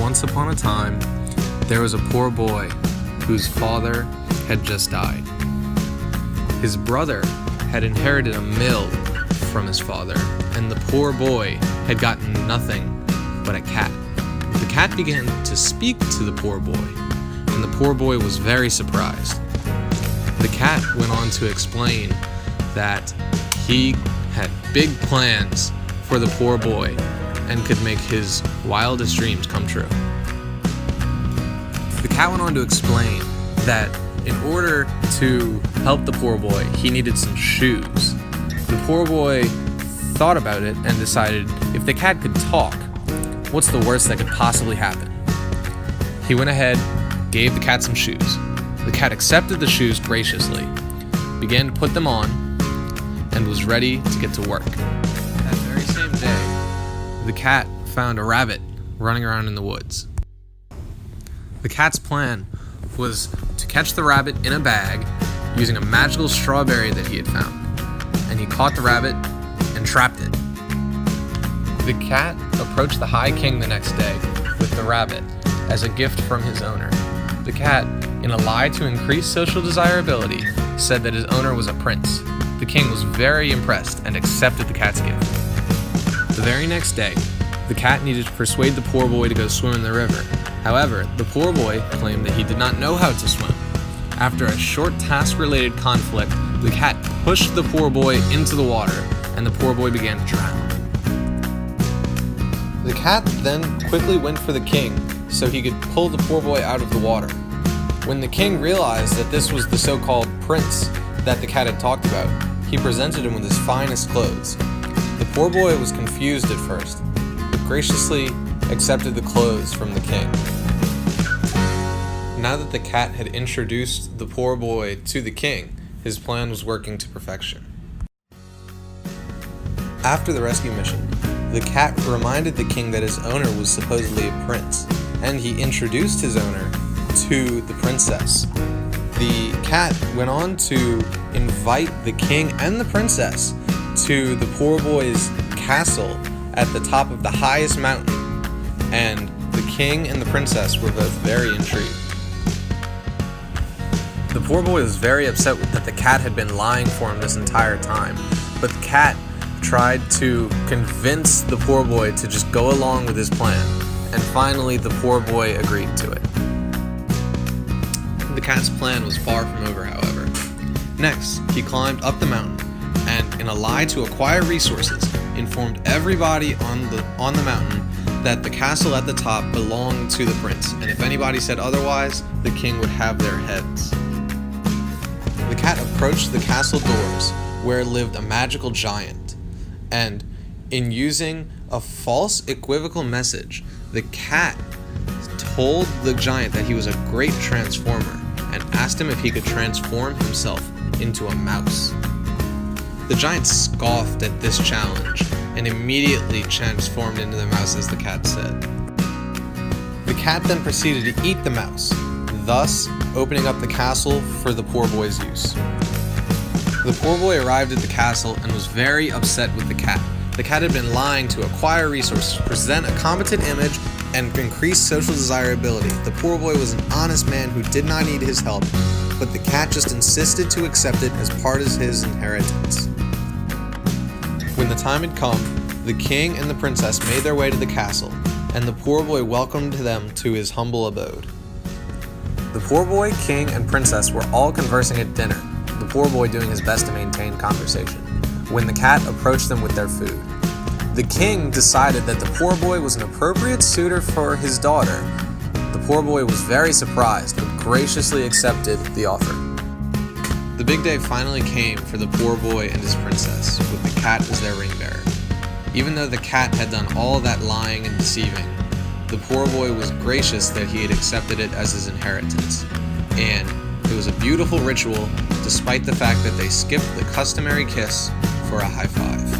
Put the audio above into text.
Once upon a time, there was a poor boy whose father had just died. His brother had inherited a mill from his father, and the poor boy had gotten nothing but a cat. The cat began to speak to the poor boy, and the poor boy was very surprised. The cat went on to explain that he had big plans for the poor boy and could make his wildest dreams come true. The cat went on to explain that in order to help the poor boy, he needed some shoes. The poor boy thought about it and decided if the cat could talk, what's the worst that could possibly happen? He went ahead, gave the cat some shoes. The cat accepted the shoes graciously, began to put them on, and was ready to get to work. That very same day, the cat found a rabbit running around in the woods. The cat's plan was to catch the rabbit in a bag using a magical strawberry that he had found, and he caught the rabbit and trapped it. The cat approached the High King the next day with the rabbit as a gift from his owner. The cat, in a lie to increase social desirability, said that his owner was a prince. The king was very impressed and accepted the cat's gift. The very next day, the cat needed to persuade the poor boy to go swim in the river. However, the poor boy claimed that he did not know how to swim. After a short task-related conflict, the cat pushed the poor boy into the water, and the poor boy began to drown. The cat then quickly went for the king so he could pull the poor boy out of the water. When the king realized that this was the so-called prince that the cat had talked about, he presented him with his finest clothes. The poor boy was confused at first, but graciously accepted the clothes from the king. Now that the cat had introduced the poor boy to the king, his plan was working to perfection. After the rescue mission, the cat reminded the king that his owner was supposedly a prince, and he introduced his owner to the princess. The cat went on to invite the king and the princess to the poor boy's castle at the top of the highest mountain, and the king and the princess were both very intrigued. The poor boy was very upset that the cat had been lying for him this entire time, but the cat tried to convince the poor boy to just go along with his plan, and finally the poor boy agreed to it. The cat's plan was far from over, however. Next, he climbed up the mountain, and in a lie to acquire resources, informed everybody on the mountain that the castle at the top belonged to the prince, and if anybody said otherwise, the king would have their heads. The cat approached the castle doors, where lived a magical giant, and in using a false equivocal message, the cat told the giant that he was a great transformer and asked him if he could transform himself into a mouse. The giant scoffed at this challenge and immediately transformed into the mouse as the cat said. The cat then proceeded to eat the mouse, thus opening up the castle for the poor boy's use. The poor boy arrived at the castle and was very upset with the cat. The cat had been lying to acquire resources, present a competent image, and increase social desirability. The poor boy was an honest man who did not need his help, but the cat just insisted to accept it as part of his inheritance. When the time had come, the king and the princess made their way to the castle, and the poor boy welcomed them to his humble abode. The poor boy, king, and princess were all conversing at dinner, the poor boy doing his best to maintain conversation, when the cat approached them with their food. The king decided that the poor boy was an appropriate suitor for his daughter. The poor boy was very surprised, but graciously accepted the offer. The big day finally came for the poor boy and his princess, with the cat as their ring bearer. Even though the cat had done all that lying and deceiving, the poor boy was gracious that he had accepted it as his inheritance. And it was a beautiful ritual, despite the fact that they skipped the customary kiss for a high five.